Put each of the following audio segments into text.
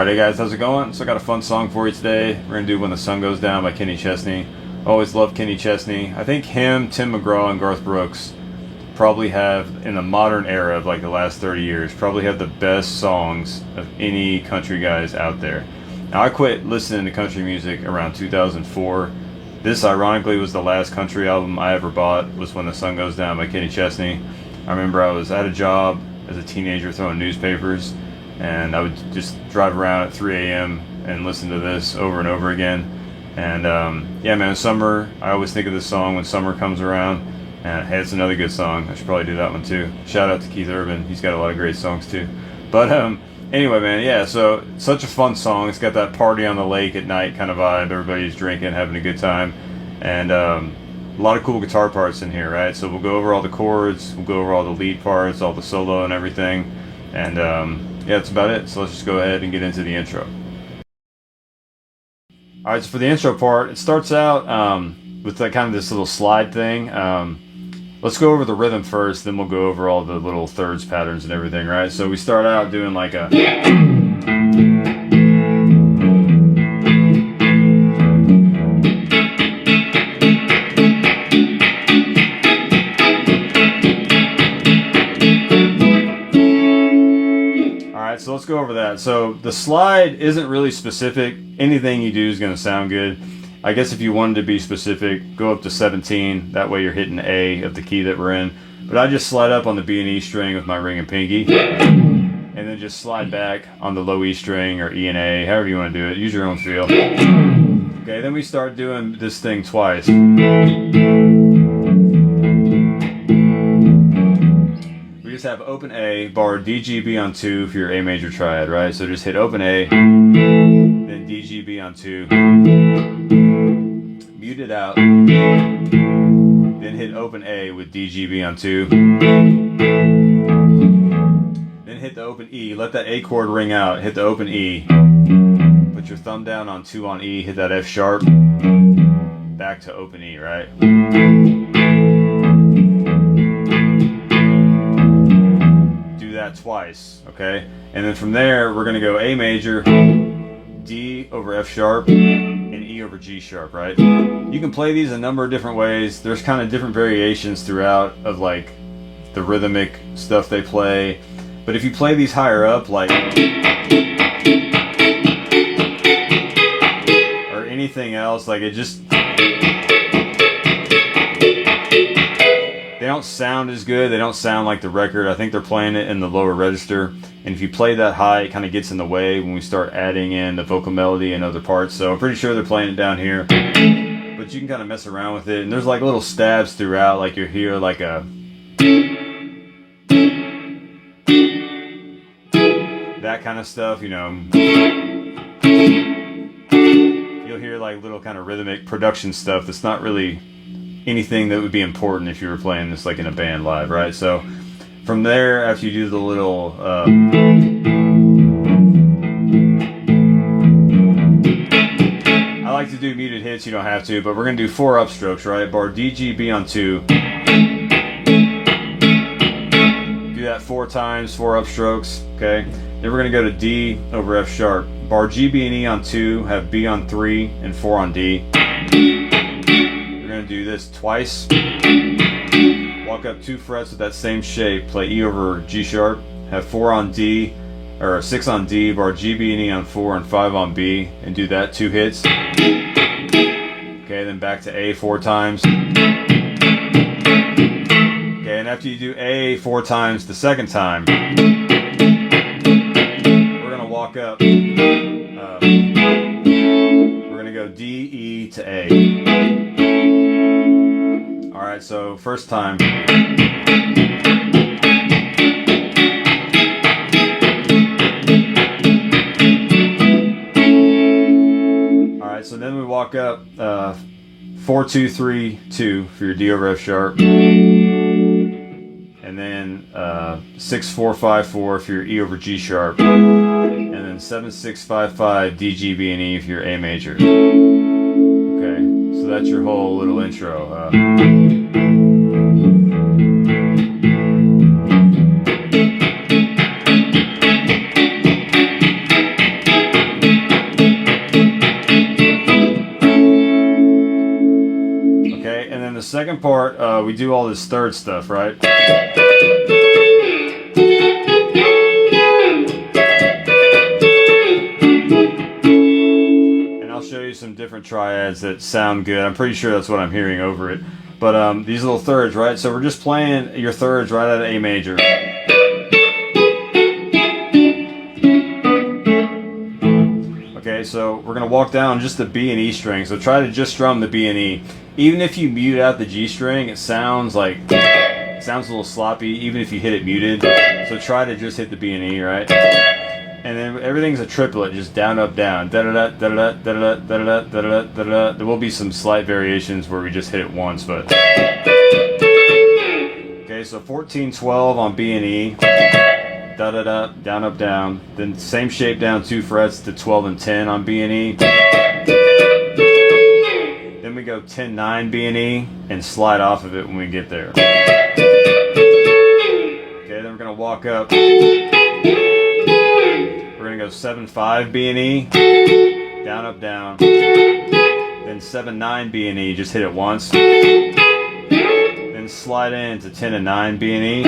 Alright, hey guys, how's it going? So I got a fun song for you today. We're going to do When the Sun Goes Down by Chesney. Always loved Chesney. I think him, Tim McGraw, and Garth Brooks probably have, in the modern era of like the last 30 years, probably have the best songs of any country guys out there. Now, I quit listening to country music around 2004. This, ironically, was the last country album I ever bought, was When the Sun Goes Down by Chesney. I remember I was at a job as a teenager throwing newspapers, and I would just drive around at 3 a.m. and listen to this over and over again. And yeah, man, summer, I always think of this song when summer comes around. And hey, it's another good song. I should probably do that one too. Shout out to Keith Urban. He's got a lot of great songs too. But anyway, man, yeah, so such a fun song. It's got that party on the lake at night kind of vibe. Everybody's drinking, having a good time. And a lot of cool guitar parts in here, right? So we'll go over all the chords, we'll go over all the lead parts, all the solo and everything. And yeah, that's about it. So let's just go ahead and get into the intro. Alright, so for the intro part, it starts out with that kind of this little slide thing. Let's go over the rhythm first, then we'll go over all the little thirds patterns and everything, right? So we start out doing like a... So let's go over that. So the slide isn't really specific. Anything you do is going to sound good. I guess if you wanted to be specific, go up to 17. That way you're hitting A of the key that we're in. But I just slide up on the B and E string with my ring and pinky. And then just slide back on the low E string or E and A, however you want to do it. Use your own feel. Okay, then we start doing this thing twice. Just have open A, bar D, G, B on 2 for your A major triad, right? So just hit open A, then D, G, B on 2, mute it out, then hit open A with D, G, B on 2, then hit the open E, let that A chord ring out, hit the open E, put your thumb down on 2 on E, hit that F sharp, back to open E, right? Twice, okay? And then from there we're gonna go A major, D over F sharp, and E over G sharp, right? You can play these a number of different ways. There's kind of different variations throughout of like the rhythmic stuff they play, but if you play these higher up, like, or anything else, like, it just, they don't sound as good. They don't sound like the record. I think they're playing it in the lower register. And if you play that high, it kind of gets in the way when we start adding in the vocal melody and other parts. So I'm pretty sure they're playing it down here. But you can kind of mess around with it. And there's like little stabs throughout. Like you'll hear like a... that kind of stuff, you know. You'll hear like little kind of rhythmic production stuff that's not really anything that would be important if you were playing this like in a band live, right? So from there, after you do the little I like to do muted hits, you don't have to, but we're gonna do 4 upstrokes, right? Bar D, G, B on 2, do that 4 times, 4 upstrokes, okay? Then we're gonna go to D over F sharp, bar G, B, and E on 2, have B on 3 and 4 on D. Do this twice, walk up 2 frets with that same shape, play E over G sharp, have 4 on D, or 6 on D, bar G, B, and E on 4 and 5 on B, and do that 2 hits. Okay, then back to A 4 times. Okay, and after you do A 4 times the second time, we're gonna walk up, we're gonna go D, E to A. Alright, so first time. Alright, so then we walk up 4, 2, 3, 2 for your D over F sharp. And then 6, 4, 5, 4 for your E over G sharp. And then 7, 6, 5, 5 D, G, B, and E for your A major. Okay, so that's your whole little intro. second part, we do all this third stuff, right? And I'll show you some different triads that sound good. I'm pretty sure that's what I'm hearing over it. But these little thirds, right? So we're just playing your thirds right out of A major. Okay, so we're going to walk down just the B and E string. So try to just strum the B and E. Even if you mute out the G string, it sounds a little sloppy, even if you hit it muted. So try to just hit the B and E, right? And then everything's a triplet, just down, up, down. Da-da-da, da-da-da, da-da-da, da-da-da, da-da-da, da-da-da. There will be some slight variations where we just hit it once, but... Okay, so 14, 12 on B and E. Da-da-da, down, up, down. Then same shape down 2 frets to 12 and 10 on B and E. Then we go 10, 9 B and E and slide off of it when we get there. Okay, then we're going to walk up. We're going to go 7, 5 B and E. Down, up, down. Then 7, 9 B and E, just hit it once. Then slide into 10 and 9 B and E.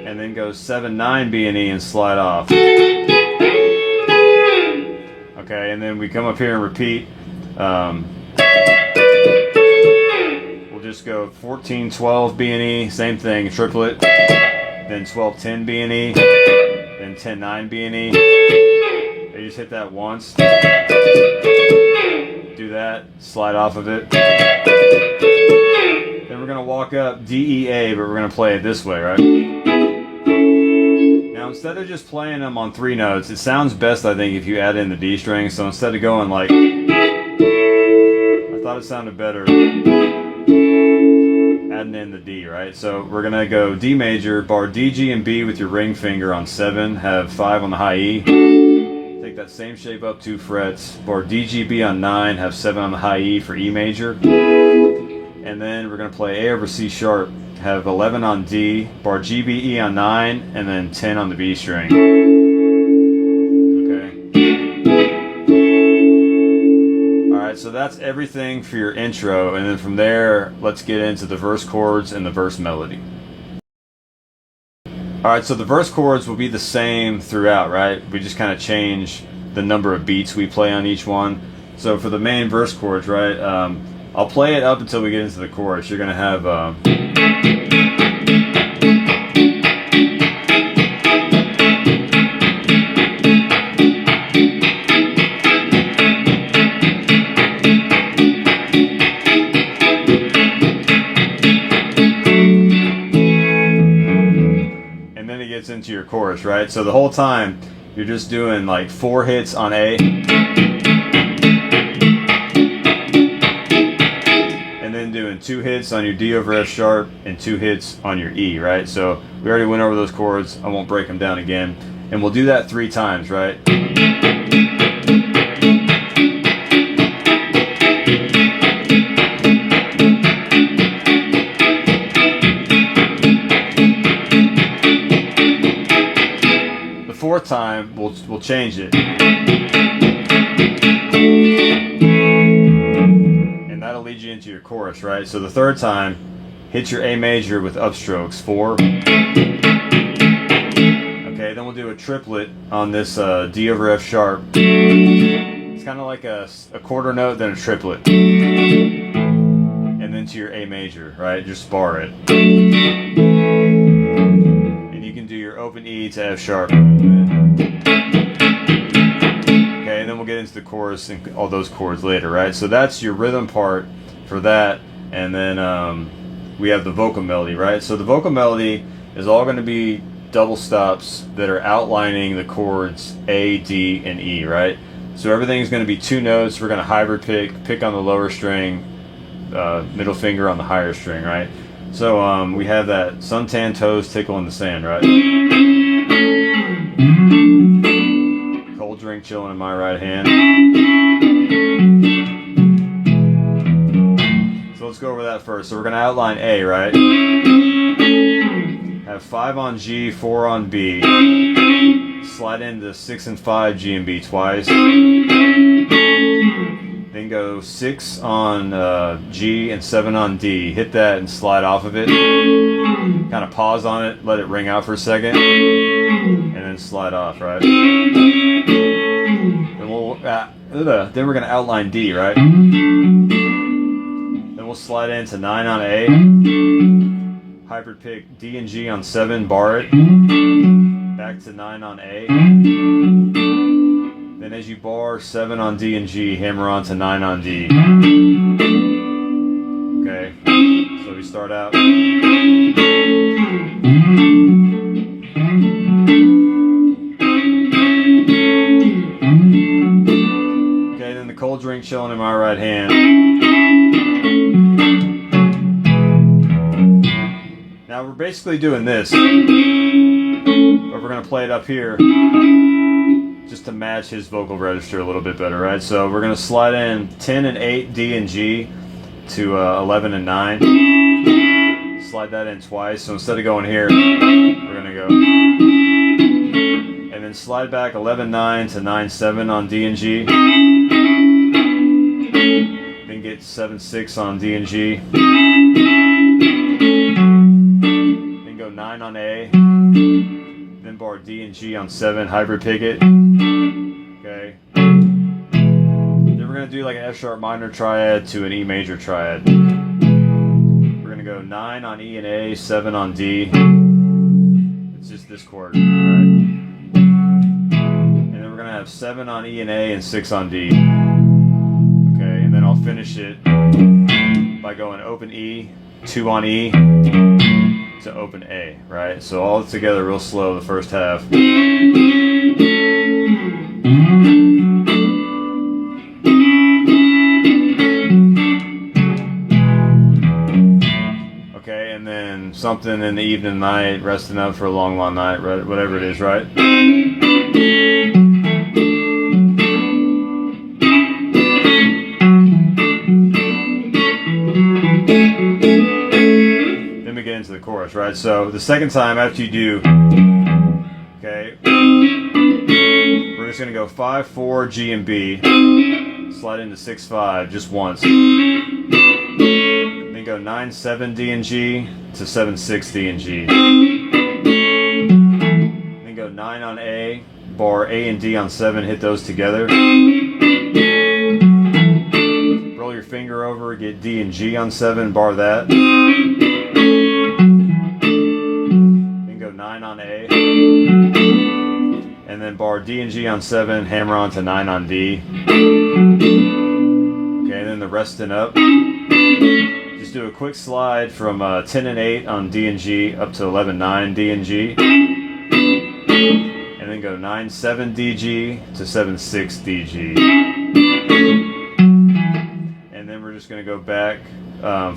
And then go 7, 9 B and E and slide off. Okay, and then we come up here and repeat. We'll just go 14, 12 B and E, same thing, triplet. Then 12, 10 B and E. Then 10, 9 B and E. You just hit that once. Do that, slide off of it. Then we're going to walk up D, E, A, but we're going to play it this way, right? Now instead of just playing them on 3 notes, it sounds best, I think, if you add in the D string. So instead of going like... I thought it sounded better adding in the D, right? So we're going to go D major, bar D, G, and B with your ring finger on 7, have 5 on the high E. Take that same shape up 2 frets, bar D, G, B on 9, have 7 on the high E for E major. And then we're going to play A over C sharp, have 11 on D, bar G, B, E on 9, and then 10 on the B string. So that's everything for your intro, and then from there, let's get into the verse chords and the verse melody. Alright, so the verse chords will be the same throughout, right? We just kind of change the number of beats we play on each one. So for the main verse chords, right, I'll play it up until we get into the chorus. You're going to have... into your chorus, right? So the whole time you're just doing like 4 hits on A and then doing 2 hits on your D over F sharp and 2 hits on your E, right? So we already went over those chords. I won't break them down again, and we'll do that 3 times, right? Fourth time we'll change it, and that'll lead you into your chorus, right? So the third time, hit your A major with upstrokes, 4. Okay, then we'll do a triplet on this D over F sharp. It's kind of like a quarter note, then a triplet, and then to your A major, right? Just bar it. Do your open E to F sharp. Okay, and then we'll get into the chorus and all those chords later, right? So that's your rhythm part for that, and then we have the vocal melody, right? So the vocal melody is all going to be double stops that are outlining the chords A, D, and E, right? So everything's going to be 2 notes. We're going to hybrid pick on the lower string, middle finger on the higher string, right? So we have that suntan toes tickle in the sand, right? Cold drink chilling in my right hand. So let's go over that first. So we're going to outline A, right? Have 5 on G, 4 on B. Slide into 6 and 5 G and B twice. Then go 6 on G and 7 on D. Hit that and slide off of it. Kind of pause on it, let it ring out for a second, and then slide off, right? Then we're going to outline D, right? Then we'll slide into 9 on A. Hybrid pick D and G on 7, bar it. Back to 9 on A. Then as you bar 7 on D and G, hammer on to 9 on D. Okay, so we start out. Okay, then the cold drink chilling in my right hand. Now we're basically doing this, but we're going to play it up here just to match his vocal register a little bit better, right? So we're going to slide in 10 and 8 D and G to 11 and 9. Slide that in twice. So instead of going here, we're going to go. And then slide back 11 9 to 9 7 on D and G. Then get 7 6 on D and G. Then go 9 on A. Then bar D and G on 7, hybrid pick it. Okay. Then we're going to do like an F sharp minor triad to an E major triad. We're going to go 9 on E and A, 7 on D. It's just this chord. Alright. And then we're going to have 7 on E and A and 6 on D. Okay, and then I'll finish it by going open E, 2 on E, to open A, right? So all together real slow the first half. Okay, and then something in the evening, night, resting up for a long, long night, right? Whatever it is, right? Get into the chorus, right? So the second time after you do, okay, we're just gonna go 5 4 G and B, slide into 6 5 just once, then go 9 7 D and G to 7 6 D and G, then go 9 on A, bar A and D on 7, hit those together, roll your finger over, get D and G on 7, bar that. Then go 9 on A, and then bar D and G on 7, hammer on to 9 on D. Okay, and then the resting up. Just do a quick slide from 10 and 8 on D and G up to 11 9 D and G, and then go 9 7 DG to 7 6 DG. And then we're just going to go back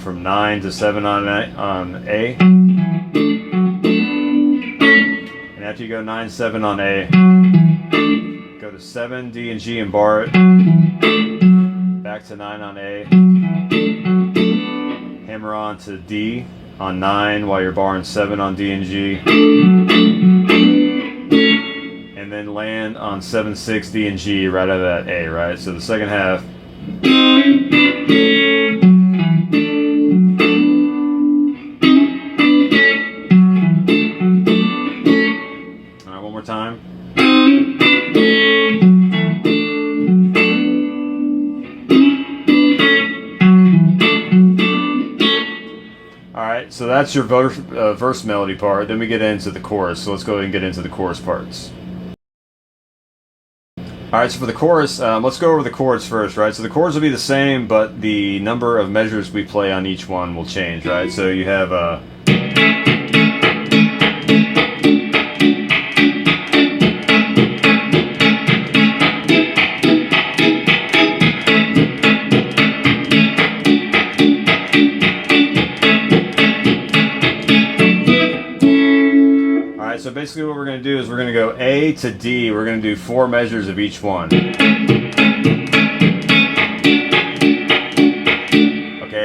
from 9 to 7 on A. And after you go 9 7 on A, go to 7 D and G and bar it. Back to 9 on A. Hammer on to D on 9 while you're barring 7 on D and G. And then land on 7 6 D and G right out of that A, right? So the second half. Alright, one more time. Alright, so that's your verse melody part. Then we get into the chorus. So let's go ahead and get into the chorus parts. Alright, so for the chorus, let's go over the chords first, right? So the chords will be the same, but the number of measures we play on each one will change, right? So you have so basically what we're going to do is we're going to go A to D. We're going to do 4 measures of each one. Okay,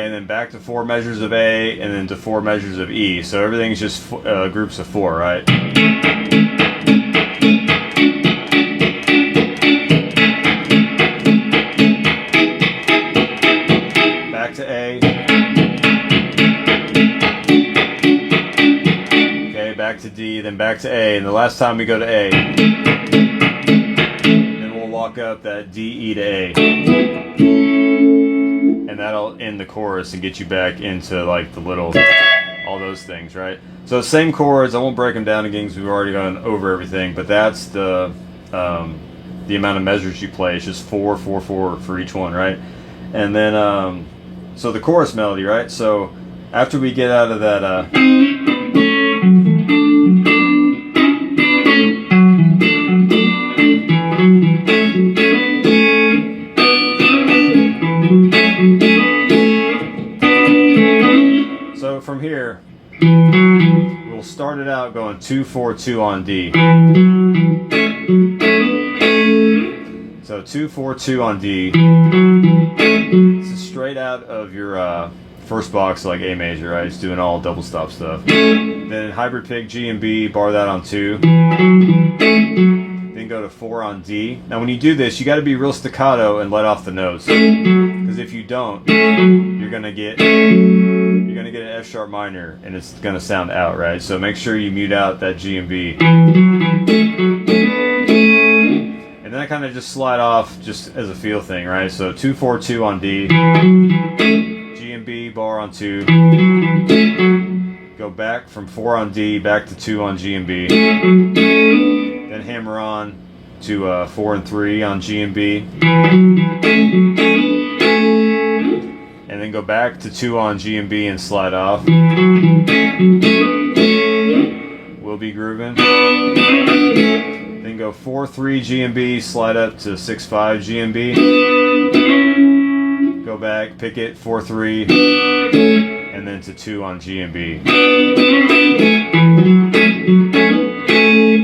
and then back to 4 measures of A, and then to 4 measures of E. So everything's just groups of 4, right? to D, then back to A, and the last time we go to A, then we'll walk up that D, E to A, and that'll end the chorus and get you back into like the little, all those things, right? So same chords. I won't break them down again because we've already gone over everything, but that's the amount of measures you play. It's just 4, 4, 4 for each one, right? And then so the chorus melody, right? So after we get out of that so from here we'll start it out going 2, 4, 2 on D. So 2, 4, 2 on D. This is straight out of your first box, like A major, right? It's doing all double stop stuff. Then hybrid pick G and B, bar that on 2. Then go to 4 on D. Now when you do this, you got to be real staccato and let off the notes, because if you don't, you're gonna get an F sharp minor and it's gonna sound out, right? So make sure you mute out that G and B. And then I kind of just slide off just as a feel thing, right? So 2, 4, 2 on D, G and B, bar on 2, go back from 4 on D, back to 2 on G and B, then hammer on to 4 and 3 on G and B, and then go back to 2 on G and B and slide off. We'll be grooving. Then go 4, 3 G and B, slide up to 6, 5 G and B. Go back, pick it, 4, 3, and then to 2 on G and B.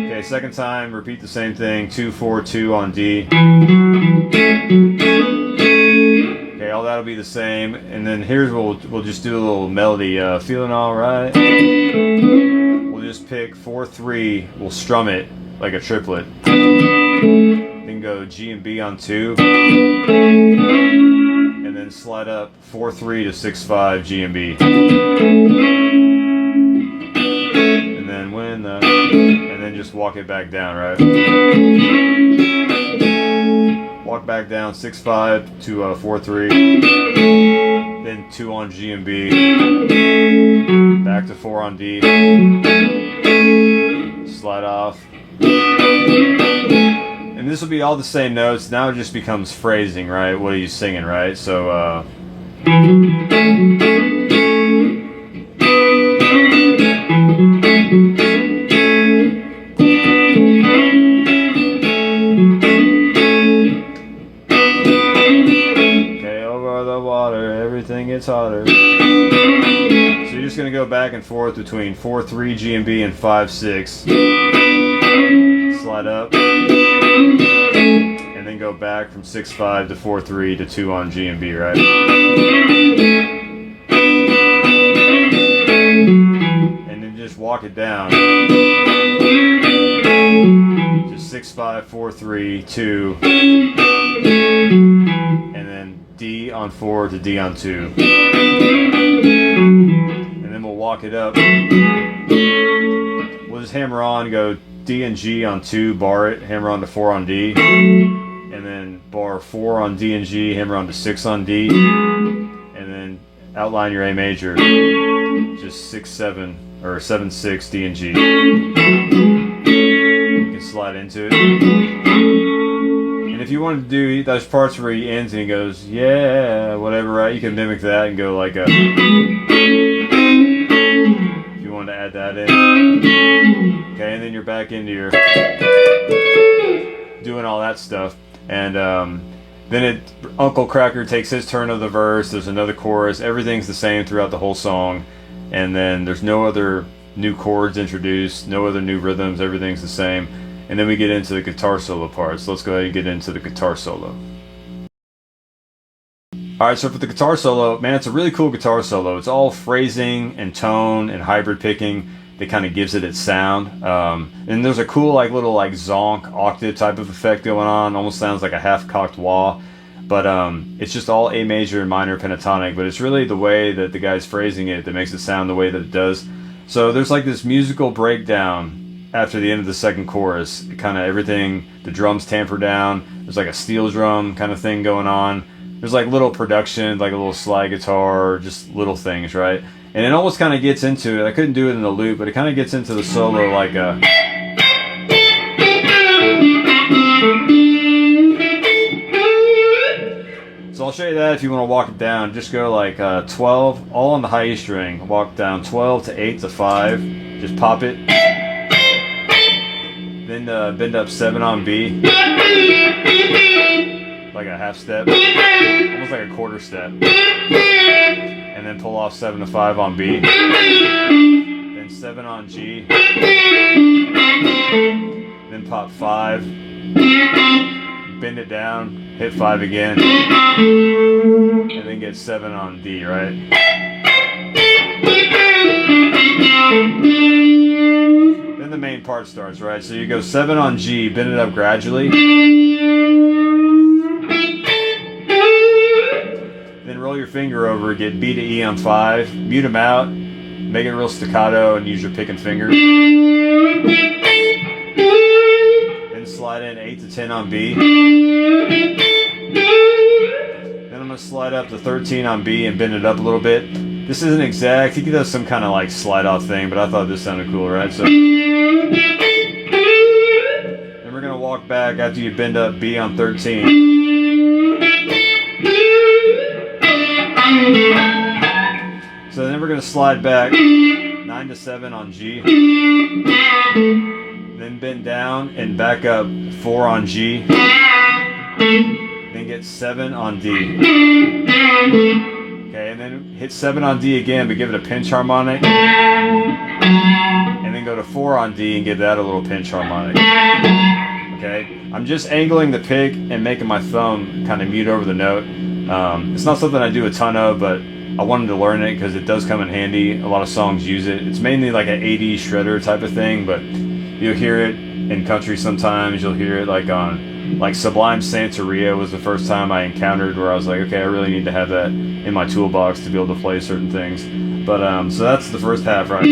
Okay, second time, repeat the same thing, 2, 4, 2 on D. Okay, all that'll be the same, and then here's what we'll just do a little melody, feeling alright. We'll just pick 4, 3, we'll strum it like a triplet. Then go G and B on 2, and then slide up 4, 3 to 6, 5 G and B. And then and then just walk it back down, right? Walk back down 6, 5 to 4, 3, then 2 on G and B, back to 4 on D, slide off. And this will be all the same notes. Now it just becomes phrasing, right? What are you singing, right? So okay, over the water, everything gets hotter. So you're just gonna go back and forth between 4, 3 G and B and 5, 6. Slide up, and then go back from 6, 5 to 4, 3 to 2 on G and B, right? And then just walk it down. Just 6, 5, 4, 3, 2, and then D on 4 to D on 2. And then we'll walk it up. We'll just hammer on, go D and G on 2, bar it, hammer on to 4 on D, and then bar 4 on D and G, hammer on to 6 on D, and then outline your A major, just 6, 7, or 7, 6 D and G. You can slide into it. And if you wanted to do those parts where he ends and he goes, yeah, whatever, right, you can mimic that and go like a, if you wanted to add that in. Okay, and then you're back into your doing all that stuff, and then Uncle Cracker takes his turn of the verse. There's another chorus. Everything's the same throughout the whole song, and then there's no other new chords introduced, no other new rhythms. Everything's the same, and then we get into the guitar solo part. So let's go ahead and get into the guitar solo. Alright, so for the guitar solo, man, it's a really cool guitar solo. It's all phrasing and tone and hybrid picking that kind of gives it its sound. And there's a cool like little like zonk octave type of effect going on. Almost sounds like a half-cocked wah. But it's just all A major and minor pentatonic. But it's really the way that the guy's phrasing it that makes it sound the way that it does. So there's like this musical breakdown after the end of the second chorus. Kind of everything, the drums tamper down. There's like a steel drum kind of thing going on. There's like little production, like a little slide guitar, just little things, right? And it almost kind of gets into it. I couldn't do it in a loop, but it kind of gets into the solo like a... So I'll show you that if you want to walk it down. Just go like 12, all on the high E string. Walk down 12 to 8 to 5. Just pop it. Then bend up 7 on B. Like a half step. Almost like a quarter step. And then pull off 7 to 5 on B. Then 7 on G. Then pop 5. Bend it down. Hit 5 again. And then get 7 on D, right? Then the main part starts, right? So you go 7 on G, bend it up gradually. Then roll your finger over, get B to E on 5, mute them out, make it real staccato, and use your pick and finger. Then slide in 8 to 10 on B. Then I'm going to slide up to 13 on B and bend it up a little bit. This isn't exact, he does some kind of like slide off thing, but I thought this sounded cool, right? So then we're going to walk back after you bend up B on 13. So then we're going to slide back 9 to 7 on G. Then bend down and back up 4 on G. Then get 7 on D. Okay, and then hit 7 on D again, but give it a pinch harmonic. And then go to 4 on D and give that a little pinch harmonic. Okay, I'm just angling the pick and making my thumb kind of mute over the note. It's not something I do a ton of, but I wanted to learn it because it does come in handy. A lot of songs use it. It's mainly like an 80s shredder type of thing, but you'll hear it in country sometimes. You'll hear it like on, like Sublime Santeria was the first time I encountered where I was like, okay, I really need to have that in my toolbox to be able to play certain things. But so that's the first half, right?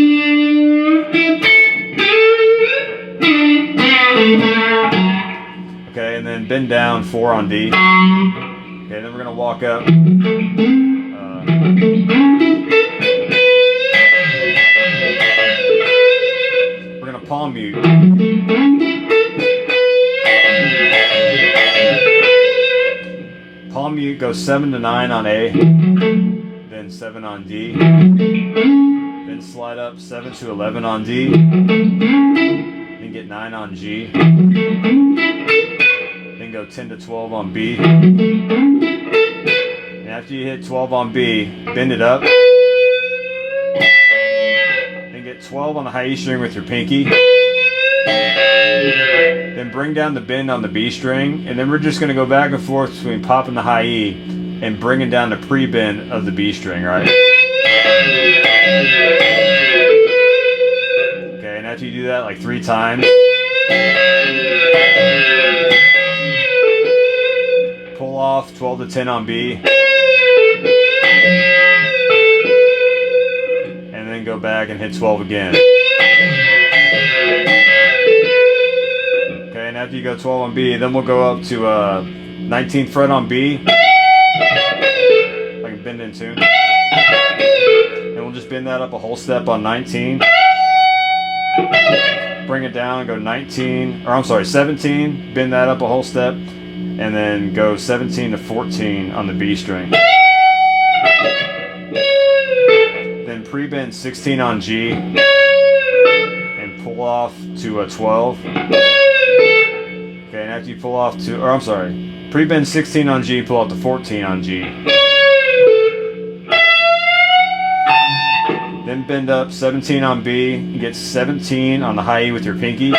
Okay, and then bend down 4 on D. Okay, then we're gonna walk up. We're gonna palm mute. Palm mute goes 7 to 9 on A, then 7 on D, then slide up 7 to 11 on D, then get 9 on G, then go 10 to 12 on B. And after you hit 12 on B, bend it up. Then get 12 on the high E string with your pinky. Then bring down the bend on the B string. And then we're just going to go back and forth between popping the high E and bringing down the pre-bend of the B string, right? Okay, and after you do that like 3 times, pull off 12 to 10 on B. And then go back and hit 12 again. Okay, and after you go 12 on B, then we'll go up to 19th fret on B. Like a bend in tune. And we'll just bend that up a whole step on 19. Bring it down and go 19, or I'm sorry, 17. Bend that up a whole step. And then go 17 to 14 on the B string. Then pre-bend 16 on G and pull off to a 12. Okay, and after you pull off to, or I'm sorry, pre-bend 16 on G, pull off to 14 on G. Then bend up 17 on B and get 17 on the high E with your pinky.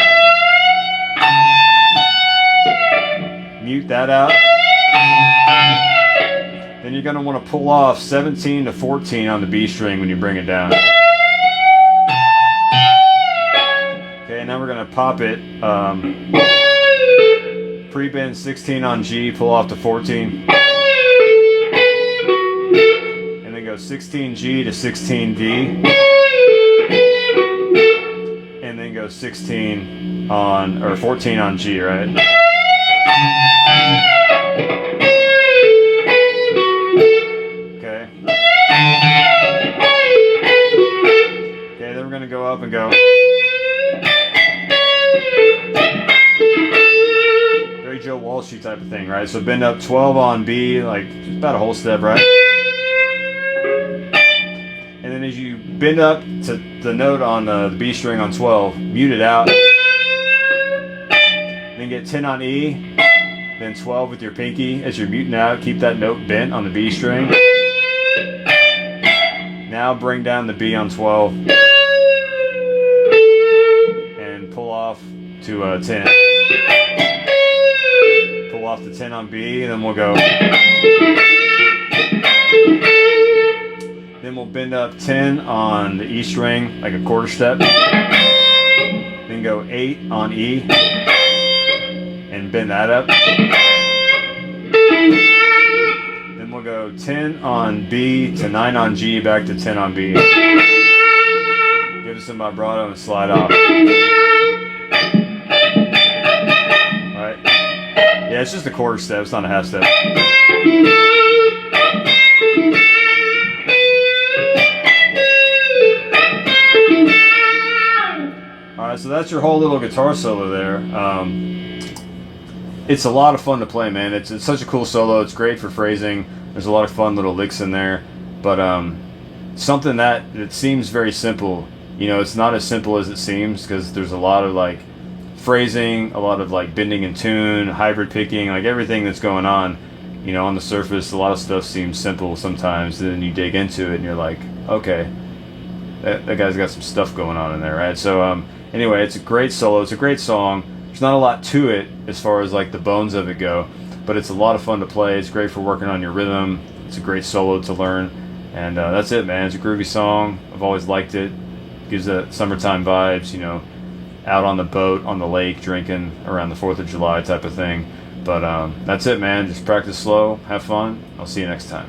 Mute that out. Then you're going to want to pull off 17 to 14 on the B string when you bring it down. Okay, now we're going to pop it. Pre-bend 16 on G, pull off to 14. And then go 16 G to 16 D. then go 16 on, or 14 on G, right? Okay. Okay, then we're gonna go up and go. Very Joe Walshy type of thing, right? So bend up 12 on B, like just about a whole step, right? And then as you bend up to the note on the B string on 12, mute it out. Then get 10 on E, then 12 with your pinky as you're muting out. Keep that note bent on the B string. Now bring down the B on 12 and pull off to 10. Pull off the 10 on B, and then we'll go. Then we'll bend up 10 on the E string, like a quarter step. Then go 8 on E and bend that up. Then we'll go 10 on B to 9 on G, back to 10 on B. Give it some vibrato and slide off. Alright. Yeah, it's just a quarter step, it's not a half step. Alright, so that's your whole little guitar solo there. It's a lot of fun to play, man. It's such a cool solo. It's great for phrasing. There's a lot of fun little licks in there. But something that it seems very simple. You know, it's not as simple as it seems, because there's a lot of like phrasing, a lot of like bending in tune, hybrid picking, like everything that's going on. You know, on the surface, a lot of stuff seems simple sometimes. Then you dig into it and you're like, okay, that guy's got some stuff going on in there, right? So anyway, it's a great solo. It's a great song. There's not a lot to it as far as like the bones of it go, but it's a lot of fun to play. It's great for working on your rhythm. It's a great solo to learn, and that's it, man. It's a groovy song. I've always liked it. Gives that summertime vibes, you know, out on the boat, on the lake, drinking around the 4th of July type of thing. But that's it, man. Just practice slow, have fun. I'll see you next time.